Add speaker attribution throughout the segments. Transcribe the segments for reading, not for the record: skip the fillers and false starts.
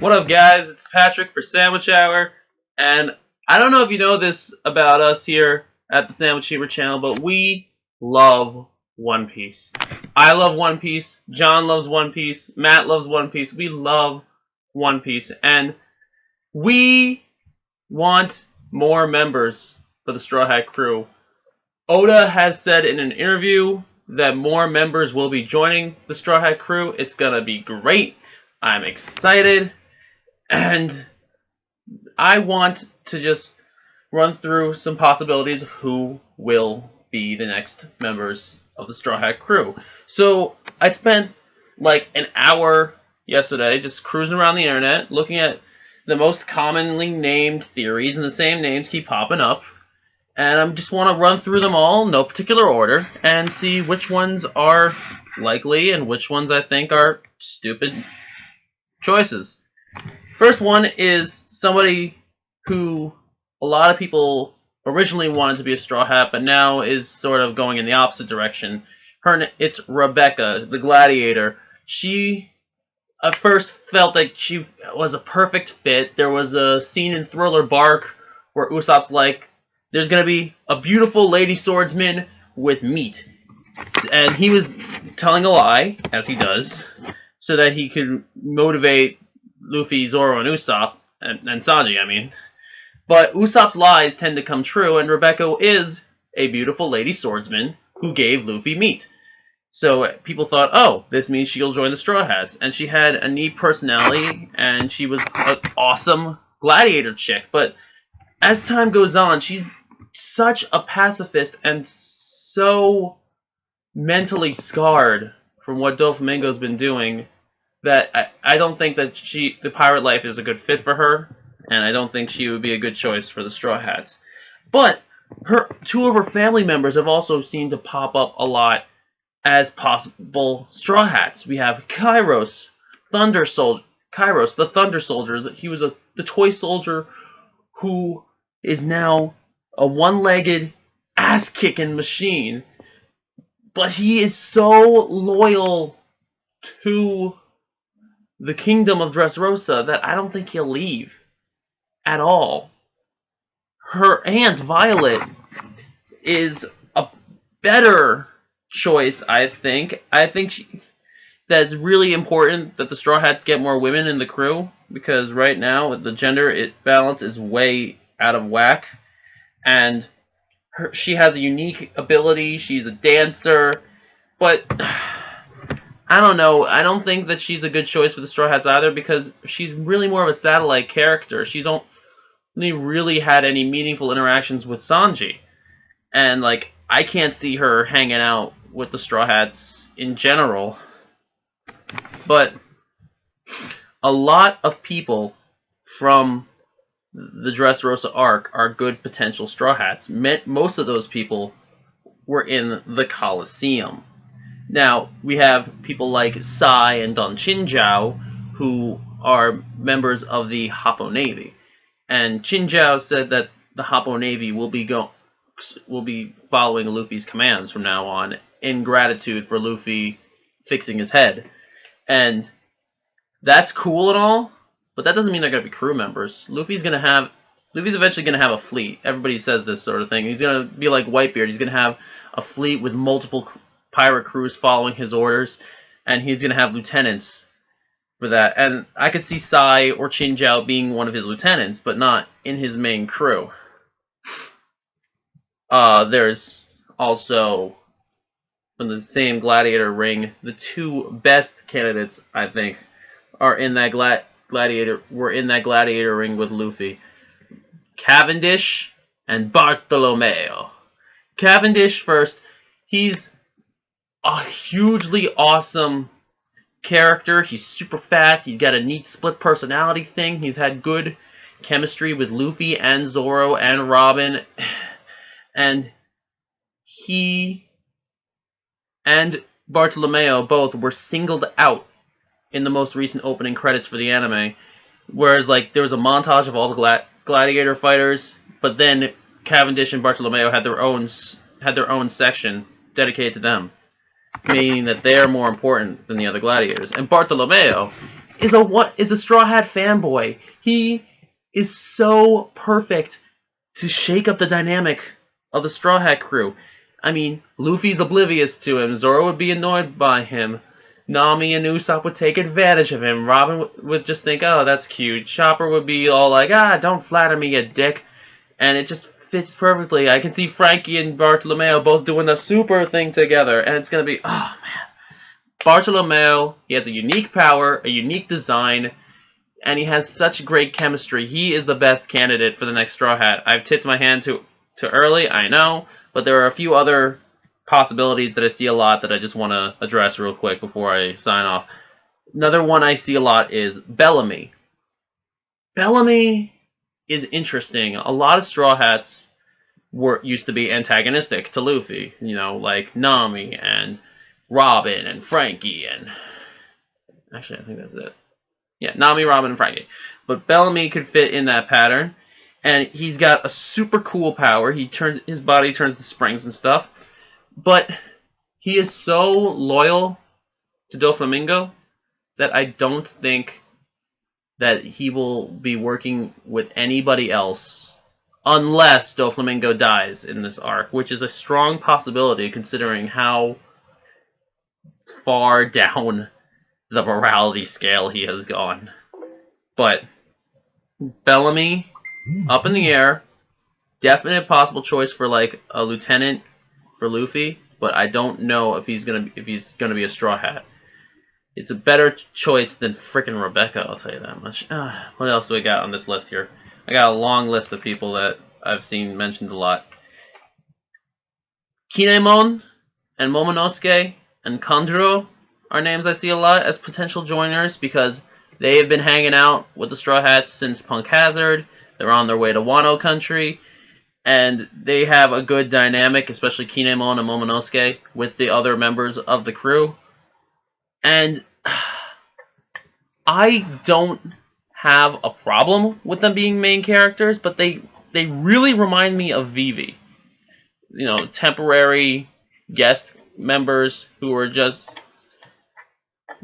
Speaker 1: What up, guys? It's Patrick for Sandwich Hour, and I don't know if you know this about us here at the Sandwich Humor channel, but we love One Piece. I love One Piece. John loves One Piece. Matt loves One Piece. We love One Piece, and we want more members for the Straw Hat Crew. Oda has said in an interview that more members will be joining the Straw Hat Crew. It's gonna be great. I'm excited. And I want to just run through some possibilities of who will be the next members of the Straw Hat Crew. So I spent like an hour yesterday just cruising around the internet looking at the most commonly named theories, and the same names keep popping up. And I just want to run through them all, no particular order, and see which ones are likely and which ones I think are stupid choices. First one is somebody who a lot of people originally wanted to be a Straw Hat, but now is sort of going in the opposite direction. It's Rebecca, the Gladiator. She at first felt like she was a perfect fit. There was a scene in Thriller Bark where Usopp's like, there's going to be a beautiful lady swordsman with meat. And he was telling a lie, as he does, so that he could motivate Luffy, Zoro, and Usopp, and Sanji, I mean. But Usopp's lies tend to come true, and Rebecca is a beautiful lady swordsman who gave Luffy meat. So people thought, oh, this means she'll join the Straw Hats. And she had a neat personality, and she was an awesome gladiator chick. But as time goes on, she's such a pacifist and so mentally scarred from what Doflamingo's been doing that I don't think that the pirate life is a good fit for her, and I don't think she would be a good choice for the Straw Hats. But two of her family members have also seemed to pop up a lot as possible Straw Hats. We have Kairos, Kairos, the Thunder Soldier. He was the toy soldier who is now a one-legged ass-kicking machine, but he is so loyal to the kingdom of Dressrosa that I don't think he'll leave at all. Her aunt Violet is a better choice, I think. I think that it's really important that the Straw Hats get more women in the crew, because right now the gender balance is way out of whack, and she has a unique ability. She's a dancer, but I don't know. I don't think that she's a good choice for the Straw Hats either, because she's really more of a satellite character. She's only really had any meaningful interactions with Sanji. And, like, I can't see her hanging out with the Straw Hats in general. But a lot of people from the Dressrosa arc are good potential Straw Hats. Most of those people were in the Colosseum. Now, we have people like Sai and Don Chinjao, who are members of the Hoppo Navy. And Chinjao said that the Hoppo Navy will be following Luffy's commands from now on, in gratitude for Luffy fixing his head. And that's cool and all, but that doesn't mean they're going to be crew members. Luffy's eventually going to have a fleet. Everybody says this sort of thing. He's going to be like Whitebeard. He's going to have a fleet with multiple pirate crews following his orders, and he's going to have lieutenants for that. And I could see Sai or Chinjao being one of his lieutenants, but not in his main crew. There's also, from the same gladiator ring, the two best candidates, I think, are in that gladiator ring with Luffy. Cavendish and Bartolomeo. Cavendish first. He's a hugely awesome character. He's super fast. He's got a neat split personality thing. He's had good chemistry with Luffy and Zoro and Robin. And he and Bartolomeo both were singled out in the most recent opening credits for the anime. Whereas, like, there was a montage of all the gladiator fighters, but then Cavendish and Bartolomeo had their own section dedicated to them, meaning that they're more important than the other gladiators. And Bartolomeo is a Straw Hat fanboy. He is so perfect to shake up the dynamic of the Straw Hat crew. I mean, Luffy's oblivious to him. Zoro would be annoyed by him. Nami and Usopp would take advantage of him. Robin would just think, oh, that's cute. Chopper would be all like, don't flatter me, you dick. And it just fits perfectly. I can see Frankie and Bartolomeo both doing the super thing together. And it's going to be, oh, man. Bartolomeo, he has a unique power, a unique design, and he has such great chemistry. He is the best candidate for the next Straw Hat. I've tipped my hand too early, I know, but there are a few other possibilities that I see a lot that I just want to address real quick before I sign off. Another one I see a lot is Bellamy. Bellamy is interesting. A lot of Straw Hats used to be antagonistic to Luffy, you know, like Nami and Robin and Frankie and... Actually, I think that's it. Yeah, Nami, Robin, and Frankie. But Bellamy could fit in that pattern. And he's got a super cool power. His body turns to springs and stuff. But he is so loyal to Doflamingo that I don't think that he will be working with anybody else unless Doflamingo dies in this arc, which is a strong possibility considering how far down the morality scale he has gone. But Bellamy, up in the air, definite possible choice for like a lieutenant for Luffy, but I don't know if he's gonna be a Straw Hat. It's a better choice than frickin' Rebecca, I'll tell you that much. What else do we got on this list here? I got a long list of people that I've seen mentioned a lot. Kinemon and Momonosuke and Kanjuro are names I see a lot as potential joiners because they have been hanging out with the Straw Hats since Punk Hazard. They're on their way to Wano Country, and they have a good dynamic, especially Kinemon and Momonosuke, with the other members of the crew. And I don't have a problem with them being main characters, but they really remind me of Vivi. You know, temporary guest members who are just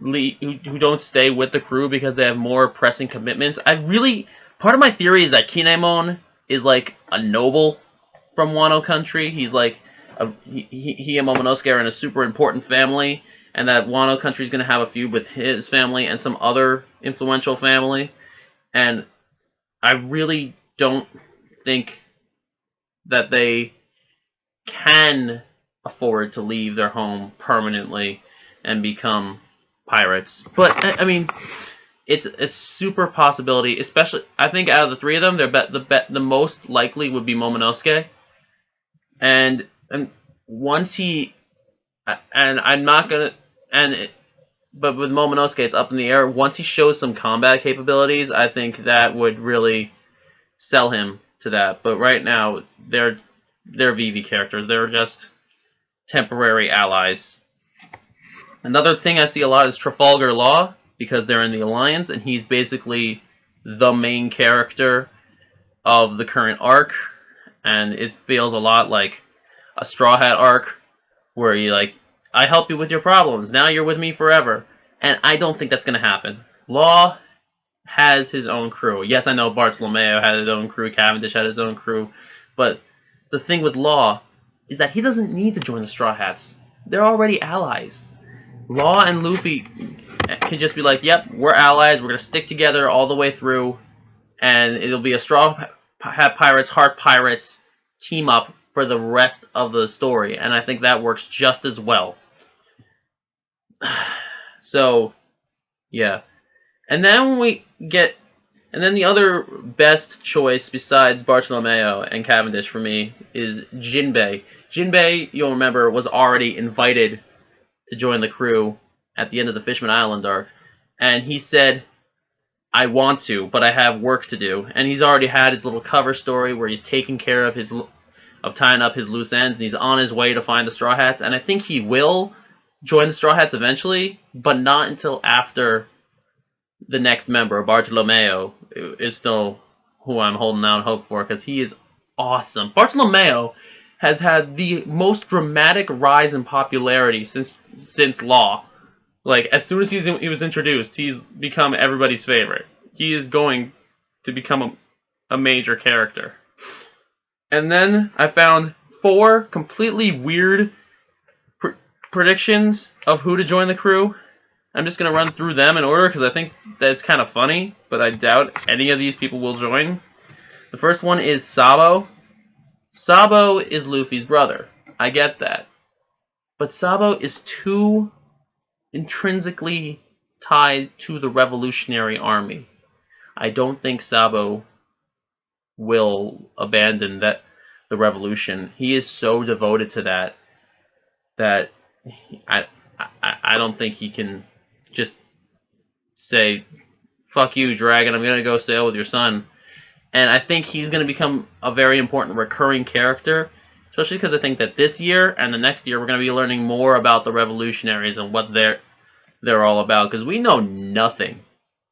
Speaker 1: who don't stay with the crew because they have more pressing commitments. Part of my theory is that Kinemon is like a noble from Wano Country. He's like he and Momonosuke are in a super important family, and that Wano Country is going to have a feud with his family and some other influential family. And I really don't think that they can afford to leave their home permanently and become pirates. But I mean, it's a super possibility. Especially, I think out of the three of them, the most likely would be Momonosuke. And once he, and I'm not gonna, but with Momonosuke, it's up in the air. Once he shows some combat capabilities, I think that would really sell him to that. But right now, they're Vivi characters. They're just temporary allies. Another thing I see a lot is Trafalgar Law, because they're in the Alliance, and he's basically the main character of the current arc. And it feels a lot like a Straw Hat arc, where you like, I help you with your problems, now you're with me forever. And I don't think that's going to happen. Law has his own crew. Yes, I know Bartolomeo had his own crew, Cavendish had his own crew, but the thing with Law is that he doesn't need to join the Straw Hats. They're already allies. Law and Luffy can just be like, yep, we're allies, we're going to stick together all the way through, and it'll be a Straw Hat Pirates, Heart Pirates team up for the rest of the story, and I think that works just as well. So, yeah. And then the other best choice besides Bartolomeo and Cavendish for me is Jinbei. Jinbei, you'll remember, was already invited to join the crew at the end of the Fishman Island arc, and he said, I want to, but I have work to do. And he's already had his little cover story where he's taking care of tying up his loose ends, and he's on his way to find the Straw Hats, and I think he will join the Straw Hats eventually, but not until after the next member, Bartolomeo, is still who I'm holding out hope for, because he is awesome. Bartolomeo has had the most dramatic rise in popularity since Law. Like, as soon as he was introduced, he's become everybody's favorite. He is going to become a major character. And then I found 4 completely weird predictions of who to join the crew. I'm just going to run through them in order because I think that it's kind of funny, but I doubt any of these people will join. The first one is Sabo. Sabo is Luffy's brother. I get that. But Sabo is too intrinsically tied to the Revolutionary Army. I don't think Sabo will abandon the revolution. He is so devoted to that I don't think he can just say, fuck you, Dragon, I'm going to go sail with your son. And I think he's going to become a very important recurring character, especially because I think that this year and the next year we're going to be learning more about the revolutionaries and what they're all about, because we know nothing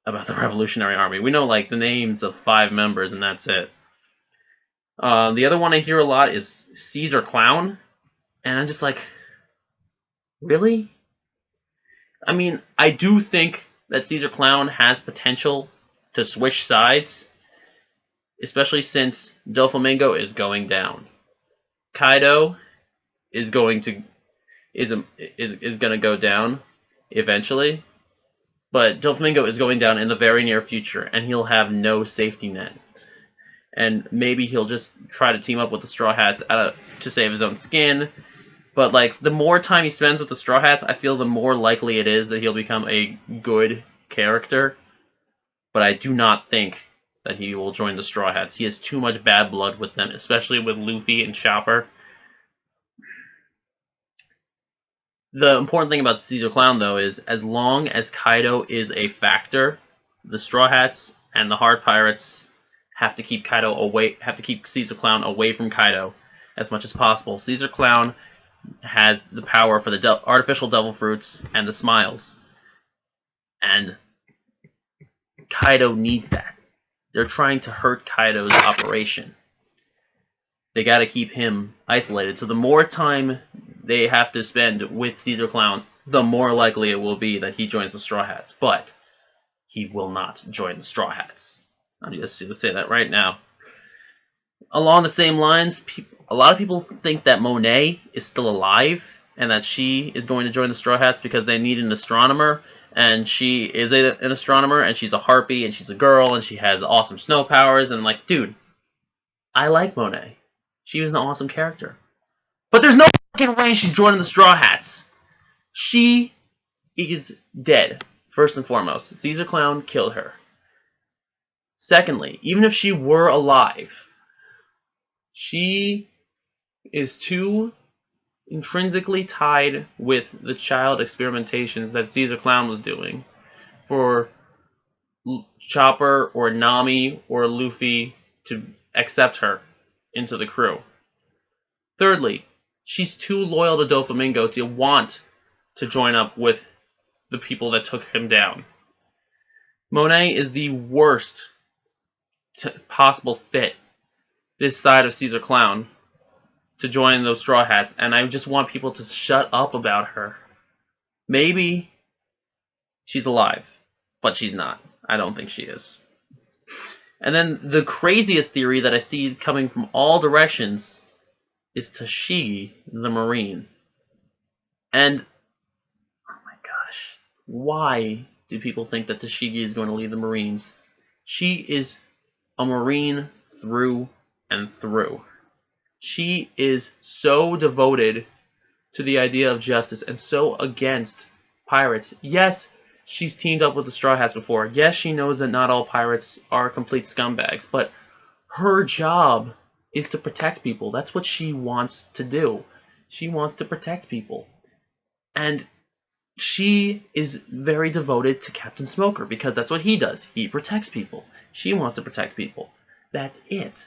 Speaker 1: about the Revolutionary Army. We know, like, the names of 5 members, and that's it. The other one I hear a lot is Caesar Clown, and I'm just like, really? I mean, I do think that Caesar Clown has potential to switch sides, especially since Doflamingo is going down. Kaido is going to go down eventually, but Doflamingo is going down in the very near future, and he'll have no safety net. And maybe he'll just try to team up with the Straw Hats to save his own skin. But, like, the more time he spends with the Straw Hats, I feel the more likely it is that he'll become a good character. But I do not think that he will join the Straw Hats. He has too much bad blood with them, especially with Luffy and Chopper. The important thing about Caesar Clown, though, is as long as Kaido is a factor, the Straw Hats and the Hard Pirates have to keep Caesar Clown away from Kaido as much as possible. Caesar Clown has the power for the artificial devil fruits and the smiles, and Kaido needs that. They're trying to hurt Kaido's operation. They gotta keep him isolated, so the more time they have to spend with Caesar Clown, the more likely it will be that he joins the Straw Hats. But he will not join the Straw Hats. I'm just going to say that right now. Along the same lines, a lot of people think that Monet is still alive and that she is going to join the Straw Hats because they need an astronomer, and she is an astronomer, and she's a harpy, and she's a girl, and she has awesome snow powers, and I'm like, dude, I like Monet. She was an awesome character. But there's no fucking way she's joining the Straw Hats. She is dead, first and foremost. Caesar Clown killed her. Secondly, even if she were alive, she is too intrinsically tied with the child experimentations that Caesar Clown was doing for Chopper or Nami or Luffy to accept her into the crew. Thirdly, she's too loyal to Doflamingo to want to join up with the people that took him down. Monet is the worst possible fit this side of Caesar Clown to join those Straw Hats, and I just want people to shut up about her. Maybe she's alive, but she's not. I don't think she is. And then the craziest theory that I see coming from all directions is Tashigi the Marine. And, oh my gosh, why do people think that Tashigi is going to leave the Marines? She is a Marine through and through. She is so devoted to the idea of justice and so against pirates. Yes, she's teamed up with the Straw Hats before. Yes, she knows that not all pirates are complete scumbags, but her job is to protect people. That's what she wants to do. She wants to protect people. And she is very devoted to Captain Smoker because that's what he does. He protects people. She wants to protect people. That's it.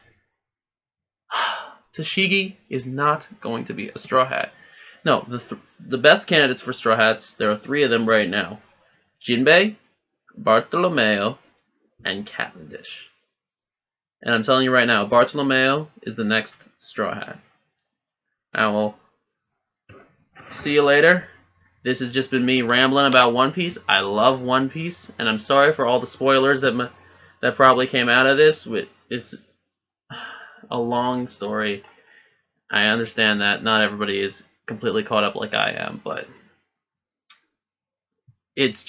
Speaker 1: Tashigi is not going to be a Straw Hat. No, the best candidates for Straw Hats, there are 3 of them right now. Jinbei, Bartolomeo, and Cavendish. And I'm telling you right now, Bartolomeo is the next Straw Hat. I will see you later. This has just been me rambling about One Piece. I love One Piece, and I'm sorry for all the spoilers that probably came out of this. It's a long story. I understand that not everybody is completely caught up like I am, but it's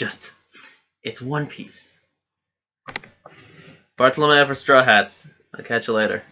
Speaker 1: One Piece. Bartolome for Straw Hats. I'll catch you later.